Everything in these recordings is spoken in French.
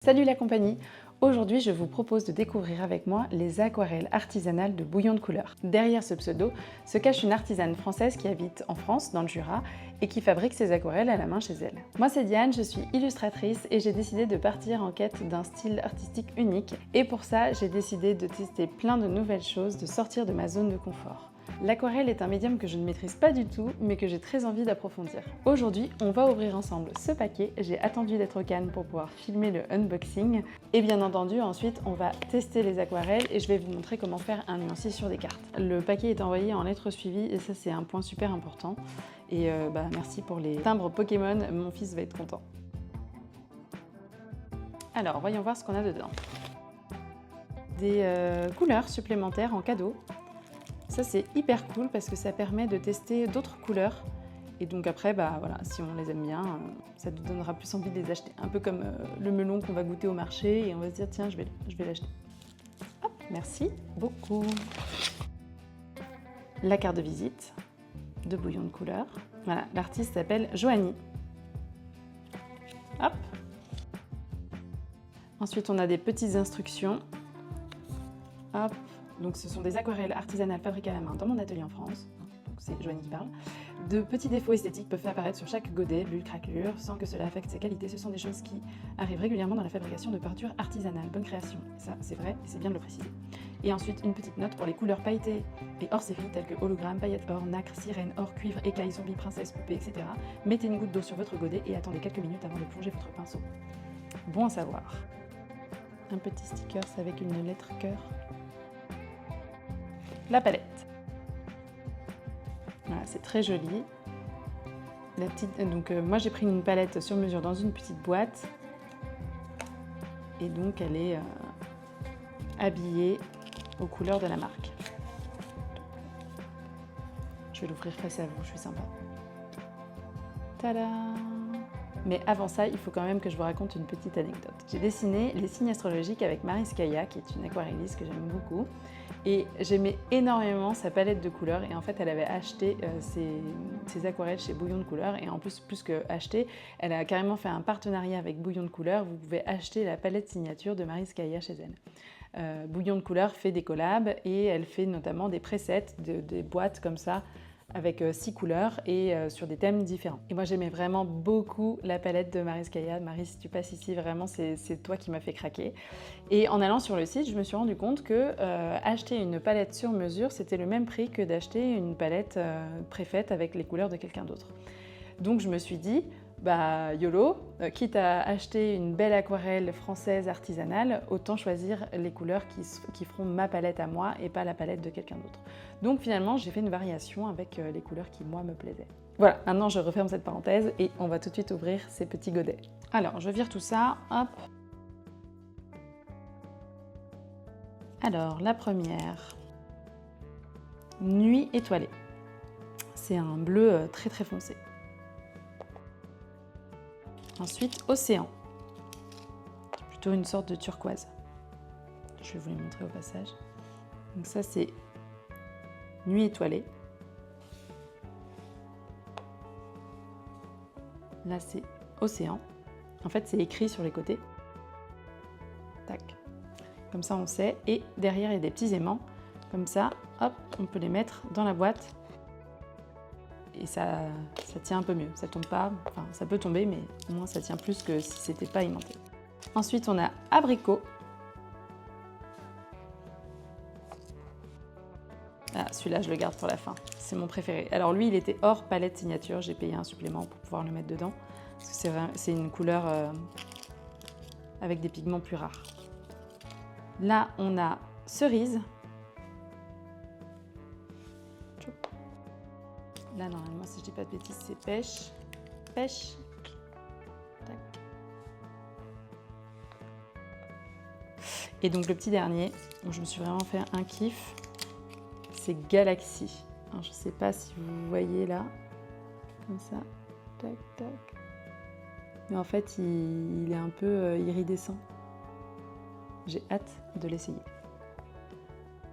Salut la compagnie! Aujourd'hui, je vous propose de découvrir avec moi les aquarelles artisanales de Bouillon de Couleurs. Derrière ce pseudo se cache une artisane française qui habite en France, dans le Jura, et qui fabrique ses aquarelles à la main chez elle. Moi, c'est Diane, je suis illustratrice et j'ai décidé de partir en quête d'un style artistique unique. Et pour ça, j'ai décidé de tester plein de nouvelles choses, de sortir de ma zone de confort. L'aquarelle est un médium que je ne maîtrise pas du tout, mais que j'ai très envie d'approfondir. Aujourd'hui, on va ouvrir ensemble ce paquet. J'ai attendu d'être au Cannes pour pouvoir filmer le unboxing. Et bien entendu, ensuite, on va tester les aquarelles et je vais vous montrer comment faire un nuancier sur des cartes. Le paquet est envoyé en lettres suivies et ça, c'est un point super important. Et merci pour les timbres Pokémon, mon fils va être content. Alors, voyons voir ce qu'on a dedans. Des couleurs supplémentaires en cadeau. Ça, c'est hyper cool parce que ça permet de tester d'autres couleurs. Et donc après, voilà, si on les aime bien, ça nous donnera plus envie de les acheter. Un peu comme le melon qu'on va goûter au marché et on va se dire, tiens, je vais l'acheter. Hop, merci beaucoup. La carte de visite de Bouillon de Couleurs. Voilà, l'artiste s'appelle Joanie. Hop. Ensuite, on a des petites instructions. Hop. Donc ce sont des aquarelles artisanales fabriquées à la main dans mon atelier en France. Donc c'est Joanie qui parle. De petits défauts esthétiques peuvent apparaître sur chaque godet, bulles, craquelures, sans que cela affecte ses qualités. Ce sont des choses qui arrivent régulièrement dans la fabrication de peintures artisanales. Bonne création. Ça, c'est vrai, et c'est bien de le préciser. Et ensuite, une petite note pour les couleurs pailletées et hors série, telles que hologramme, paillettes or, nacre, sirène, or, cuivre, écaille, zombie, princesse, poupée, etc. Mettez une goutte d'eau sur votre godet et attendez quelques minutes avant de plonger votre pinceau. Bon à savoir. Un petit sticker avec une lettre cœur. La palette. Voilà, c'est très joli. Moi j'ai pris une palette sur mesure dans une petite boîte. Et donc elle est habillée aux couleurs de la marque. Je vais l'ouvrir face à vous, je suis sympa. Tada! Mais avant ça, il faut quand même que je vous raconte une petite anecdote. J'ai dessiné les signes astrologiques avec Maryse Kaya, qui est une aquarelliste que j'aime beaucoup. Et j'aimais énormément sa palette de couleurs. Et en fait, elle avait acheté ses aquarelles chez Bouillon de Couleurs. Et en plus que acheter, elle a carrément fait un partenariat avec Bouillon de Couleurs. Vous pouvez acheter la palette signature de Maryse Kaya chez elle. Bouillon de Couleurs fait des collabs et elle fait notamment des presets, des boîtes comme ça, avec 6 couleurs et sur des thèmes différents. Et moi j'aimais vraiment beaucoup la palette de Maryse Kaya. Maryse, si tu passes ici, vraiment c'est toi qui m'as fait craquer. Et en allant sur le site, je me suis rendu compte que acheter une palette sur mesure, c'était le même prix que d'acheter une palette préfaite avec les couleurs de quelqu'un d'autre. Donc je me suis dit, YOLO, quitte à acheter une belle aquarelle française artisanale, autant choisir les couleurs qui feront ma palette à moi et pas la palette de quelqu'un d'autre. Donc finalement, j'ai fait une variation avec les couleurs qui, moi, me plaisaient. Voilà, maintenant je referme cette parenthèse et on va tout de suite ouvrir ces petits godets. Alors, je vire tout ça, hop. Alors, la première, Nuit étoilée. C'est un bleu très très foncé. Ensuite, Océan, plutôt une sorte de turquoise. Je vais vous les montrer au passage. Donc ça, c'est Nuit étoilée. Là, c'est Océan. En fait, c'est écrit sur les côtés. Tac. Comme ça, on sait. Et derrière, il y a des petits aimants. Comme ça, hop, on peut les mettre dans la boîte. Et ça tient un peu mieux, ça tombe pas, enfin ça peut tomber mais au moins ça tient plus que si c'était pas aimanté. Ensuite on a Abricot. Ah, celui-là je le garde pour la fin, c'est mon préféré. Alors lui il était hors palette signature, j'ai payé un supplément pour pouvoir le mettre dedans. Parce que c'est une couleur avec des pigments plus rares. Là on a Cerise. Là, normalement, si je dis pas de bêtises, c'est Pêche. Pêche. Tac. Et donc, le petit dernier, où je me suis vraiment fait un kiff, c'est Galaxy. Alors, je sais pas si vous voyez là, comme ça. Tac, tac. Mais en fait, il est un peu iridescent. J'ai hâte de l'essayer.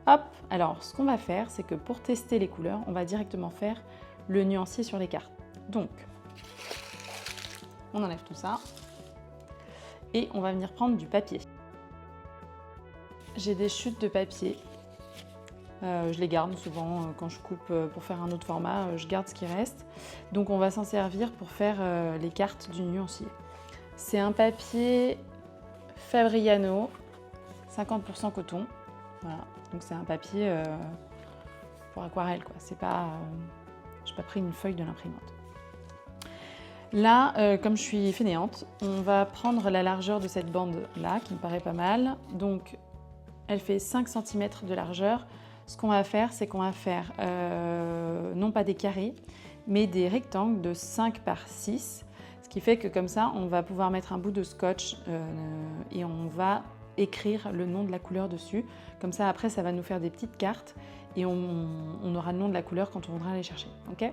Hop! Alors, ce qu'on va faire, c'est que pour tester les couleurs, on va directement faire le nuancier sur les cartes. Donc, on enlève tout ça. et on va venir prendre du papier. J'ai des chutes de papier. Je les garde souvent quand je coupe pour faire un autre format, je garde ce qui reste. Donc on va s'en servir pour faire les cartes du nuancier. C'est un papier Fabriano, 50% coton. Voilà. Donc c'est un papier pour aquarelle, quoi. C'est pas, j'ai pas pris une feuille de l'imprimante. Là, comme je suis fainéante, on va prendre la largeur de cette bande-là, qui me paraît pas mal. Donc elle fait 5 cm de largeur. Ce qu'on va faire, c'est qu'on va faire non pas des carrés, mais des rectangles de 5 par 6. Ce qui fait que comme ça, on va pouvoir mettre un bout de scotch et on va écrire le nom de la couleur dessus. Comme ça, après, ça va nous faire des petites cartes et on aura le nom de la couleur quand on voudra aller chercher. Ok ?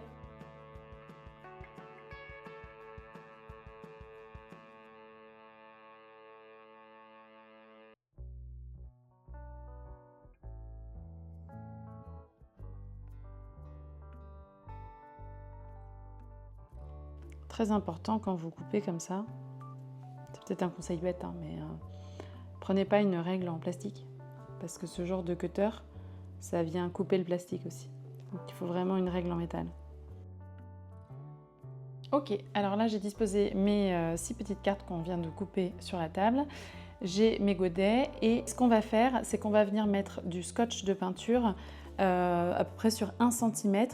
Très important quand vous coupez comme ça, c'est peut-être un conseil bête, hein, mais prenez pas une règle en plastique parce que ce genre de cutter, ça vient couper le plastique aussi. Donc il faut vraiment une règle en métal. Ok, alors là j'ai disposé mes 6 petites cartes qu'on vient de couper sur la table. J'ai mes godets et ce qu'on va faire, c'est qu'on va venir mettre du scotch de peinture à peu près sur 1 cm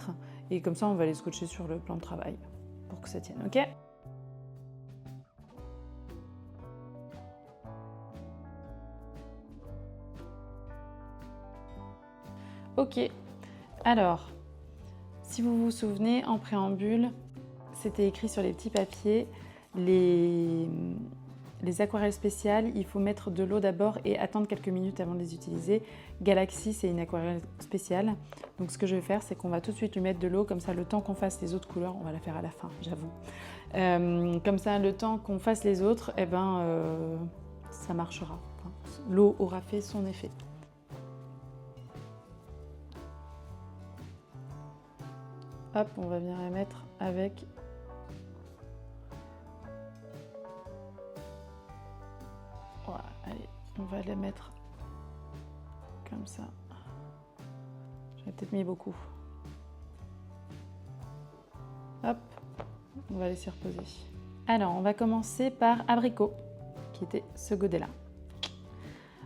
et comme ça on va les scotcher sur le plan de travail pour que ça tienne, ok ? Ok, alors, si vous vous souvenez, en préambule, c'était écrit sur les petits papiers, les aquarelles spéciales, il faut mettre de l'eau d'abord et attendre quelques minutes avant de les utiliser. Galaxy, c'est une aquarelle spéciale. Donc ce que je vais faire, c'est qu'on va tout de suite lui mettre de l'eau, comme ça le temps qu'on fasse les autres couleurs, on va la faire à la fin, j'avoue. Comme ça, le temps qu'on fasse les autres, eh ben, ça marchera. Enfin, l'eau aura fait son effet. Hop, on va venir la mettre avec voilà, allez, on va les mettre comme ça. J'en ai peut-être mis beaucoup. Hop, on va laisser reposer. Alors, on va commencer par abricot, qui était ce godet-là.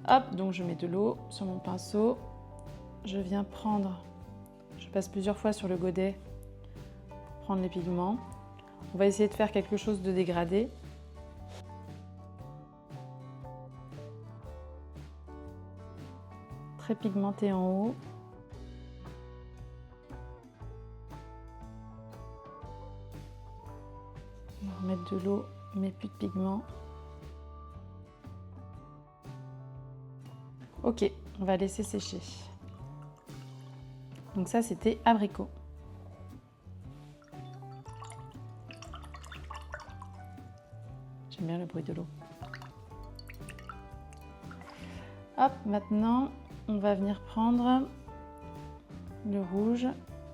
Hop, donc je mets de l'eau sur mon pinceau. Je viens prendre, je passe plusieurs fois sur le godet pour prendre les pigments. On va essayer de faire quelque chose de dégradé. Très pigmenté en haut. On va remettre de l'eau, mais plus de pigment. Ok, on va laisser sécher. Donc ça, c'était abricot. J'aime bien le bruit de l'eau. Hop, maintenant, on va venir prendre le rouge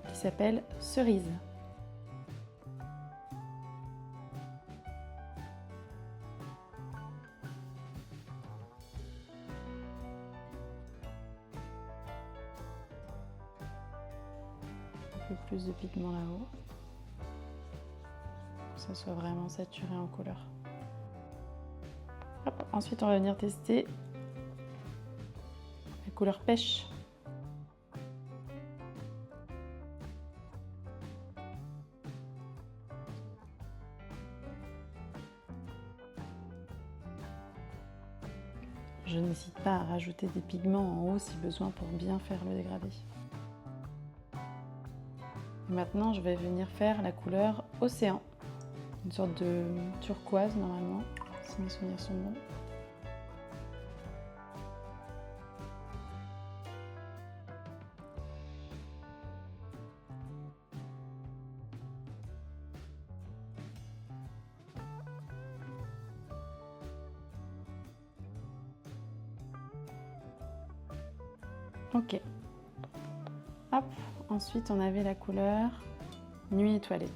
qui s'appelle cerise. Un peu plus de pigment là-haut, que ça soit vraiment saturé en couleur. Hop, ensuite, on va venir tester la couleur pêche. Je n'hésite pas à rajouter des pigments en haut si besoin pour bien faire le dégradé. Et maintenant, je vais venir faire la couleur océan, une sorte de turquoise normalement, si mes souvenirs sont bons. Ok. Hop, ensuite on avait la couleur nuit étoilée.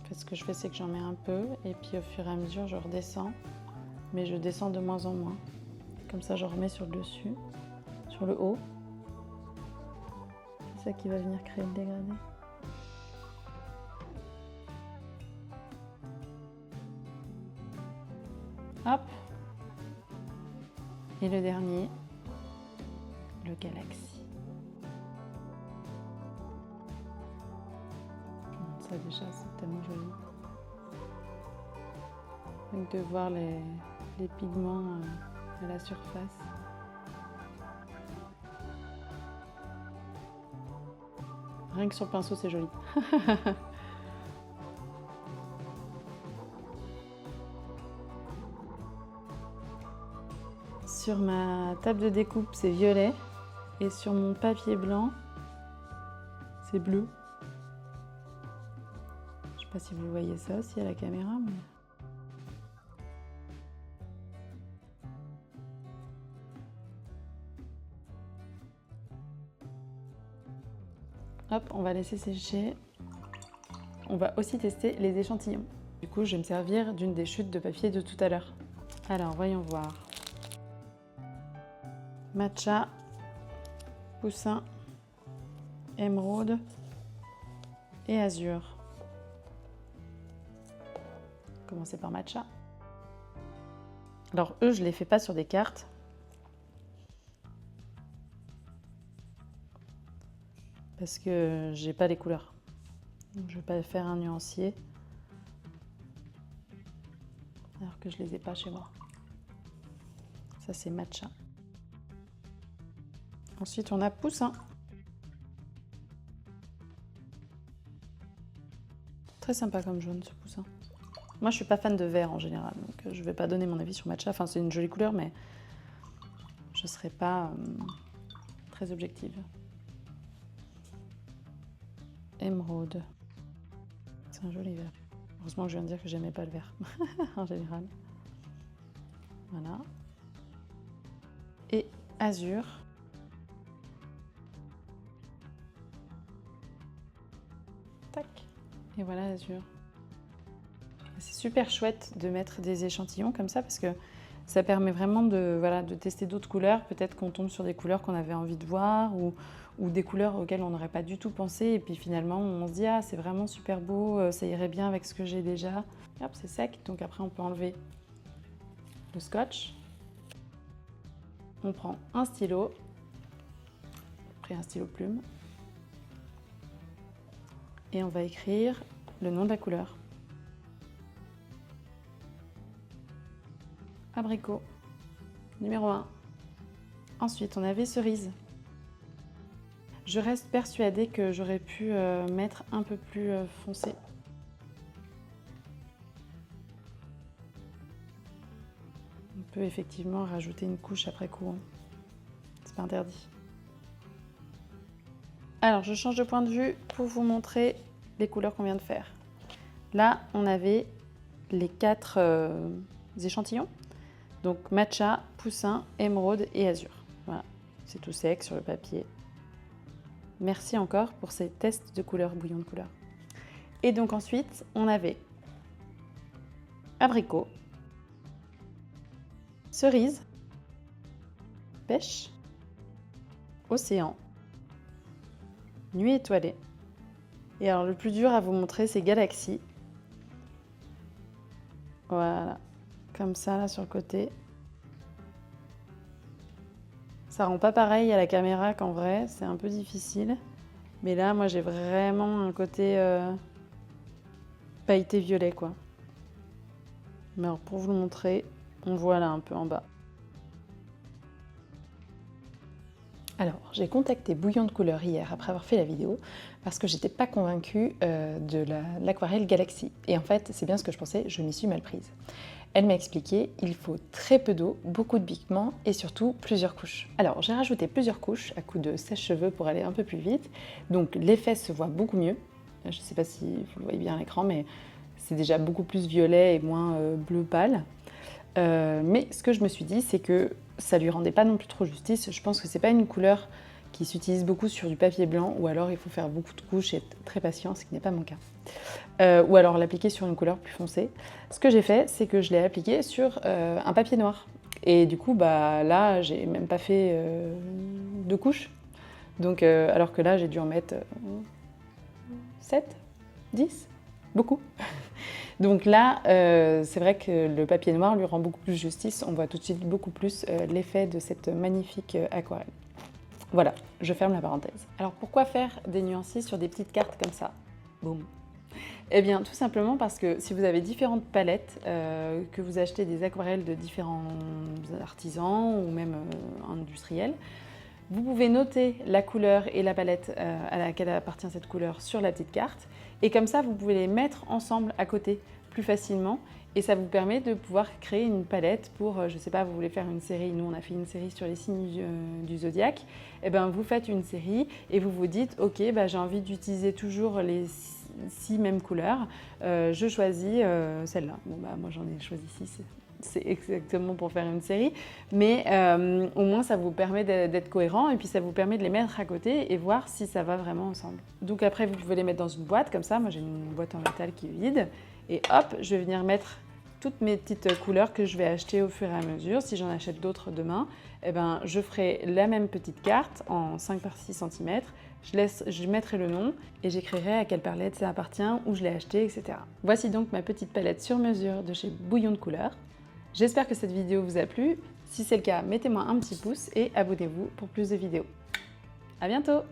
En fait, ce que je fais, c'est que j'en mets un peu et puis au fur et à mesure, je redescends. Mais je descends de moins en moins. Comme ça, je remets sur le dessus, sur le haut. C'est ça qui va venir créer le dégradé. Hop. Et le dernier, le Galaxy. Ça déjà, c'est tellement joli. Donc de voir les pigments à la surface. Rien que sur le pinceau, c'est joli. Sur ma table de découpe, c'est violet. Et sur mon papier blanc, c'est bleu. Je sais pas si vous voyez ça aussi à la caméra, mais... Hop, on va laisser sécher. On va aussi tester les échantillons. Du coup, je vais me servir d'une des chutes de papier de tout à l'heure. Alors, voyons voir. Matcha, poussin, émeraude et azur. Commencer par matcha. Alors eux, je les fais pas sur des cartes. Parce que j'ai pas les couleurs. Donc, je vais pas faire un nuancier. Alors que je les ai pas chez moi. Ça, c'est matcha. Ensuite, on a poussin. Très sympa comme jaune, ce poussin. Moi, je suis pas fan de vert en général, donc je vais pas donner mon avis sur matcha. Enfin, c'est une jolie couleur, mais je serai pas très objective. Émeraude. C'est un joli vert. Heureusement que je viens de dire que j'aimais pas le vert en général. Voilà. Et azur. Tac. Et voilà l'azur. C'est super chouette de mettre des échantillons comme ça parce que ça permet vraiment de tester d'autres couleurs. Peut-être qu'on tombe sur des couleurs qu'on avait envie de voir ou des couleurs auxquelles on n'aurait pas du tout pensé. Et puis finalement, on se dit « Ah, c'est vraiment super beau, ça irait bien avec ce que j'ai déjà. » Hop, c'est sec. Donc après, on peut enlever le scotch. On prend un stylo. Après, un stylo plume. Et on va écrire le nom de la couleur. Abricot, numéro 1. Ensuite, on avait cerise. Je reste persuadée que j'aurais pu mettre un peu plus foncé. On peut effectivement rajouter une couche après coup. Hein. C'est pas interdit. Alors, je change de point de vue pour vous montrer les couleurs qu'on vient de faire. Là, on avait les 4 échantillons. Donc matcha, poussin, émeraude et azur. Voilà, c'est tout sec sur le papier. Merci encore pour ces tests de couleurs, bouillon de couleurs. Et donc ensuite, on avait abricot, cerise, pêche, océan, nuit étoilée. Et alors le plus dur à vous montrer, c'est galaxie. Voilà. Comme ça, là, sur le côté. Ça rend pas pareil à la caméra qu'en vrai, c'est un peu difficile. Mais là, moi, j'ai vraiment un côté pailleté violet, quoi. Mais alors, pour vous le montrer, on voit là un peu en bas. Alors, j'ai contacté Bouillon de couleurs hier après avoir fait la vidéo parce que j'étais pas convaincue de l'aquarelle Galaxy. Et en fait, c'est bien ce que je pensais, je m'y suis mal prise. Elle m'a expliqué, il faut très peu d'eau, beaucoup de pigments et surtout plusieurs couches. Alors, j'ai rajouté plusieurs couches à coup de sèche-cheveux pour aller un peu plus vite. Donc, l'effet se voit beaucoup mieux. Je ne sais pas si vous le voyez bien à l'écran, mais c'est déjà beaucoup plus violet et moins bleu pâle. Mais ce que je me suis dit, c'est que ça lui rendait pas non plus trop justice. Je pense que c'est pas une couleur qui s'utilise beaucoup sur du papier blanc, ou alors il faut faire beaucoup de couches et être très patient, ce qui n'est pas mon cas. Ou alors l'appliquer sur une couleur plus foncée. Ce que j'ai fait, c'est que je l'ai appliqué sur un papier noir. Et du coup, là, j'ai même pas fait 2 couches. Donc, alors que là, j'ai dû en mettre 7, 10, beaucoup. Donc là, c'est vrai que le papier noir lui rend beaucoup plus justice. On voit tout de suite beaucoup plus l'effet de cette magnifique aquarelle. Voilà, je ferme la parenthèse. Alors pourquoi faire des nuancis sur des petites cartes comme ça? Boum. Eh bien, tout simplement parce que si vous avez différentes palettes, que vous achetez des aquarelles de différents artisans ou même industriels, vous pouvez noter la couleur et la palette à laquelle appartient cette couleur sur la petite carte. Et comme ça, vous pouvez les mettre ensemble à côté plus facilement. Et ça vous permet de pouvoir créer une palette pour, je ne sais pas, vous voulez faire une série. Nous, on a fait une série sur les signes du zodiaque. Et bien, vous faites une série et vous vous dites, ok, j'ai envie d'utiliser toujours les 6 mêmes couleurs. Je choisis celle-là. Bon, moi, j'en ai choisi 6. C'est exactement pour faire une série, mais au moins ça vous permet d'être cohérent et puis ça vous permet de les mettre à côté et voir si ça va vraiment ensemble. Donc après vous pouvez les mettre dans une boîte comme ça, moi j'ai une boîte en métal qui est vide et hop, je vais venir mettre toutes mes petites couleurs que je vais acheter au fur et à mesure. Si j'en achète d'autres demain, je ferai la même petite carte en 5 par 6 cm, je mettrai le nom et j'écrirai à quelle palette ça appartient, où je l'ai acheté, etc. Voici donc ma petite palette sur mesure de chez Bouillon de Couleurs. J'espère que cette vidéo vous a plu. Si c'est le cas, mettez-moi un petit pouce et abonnez-vous pour plus de vidéos. À bientôt!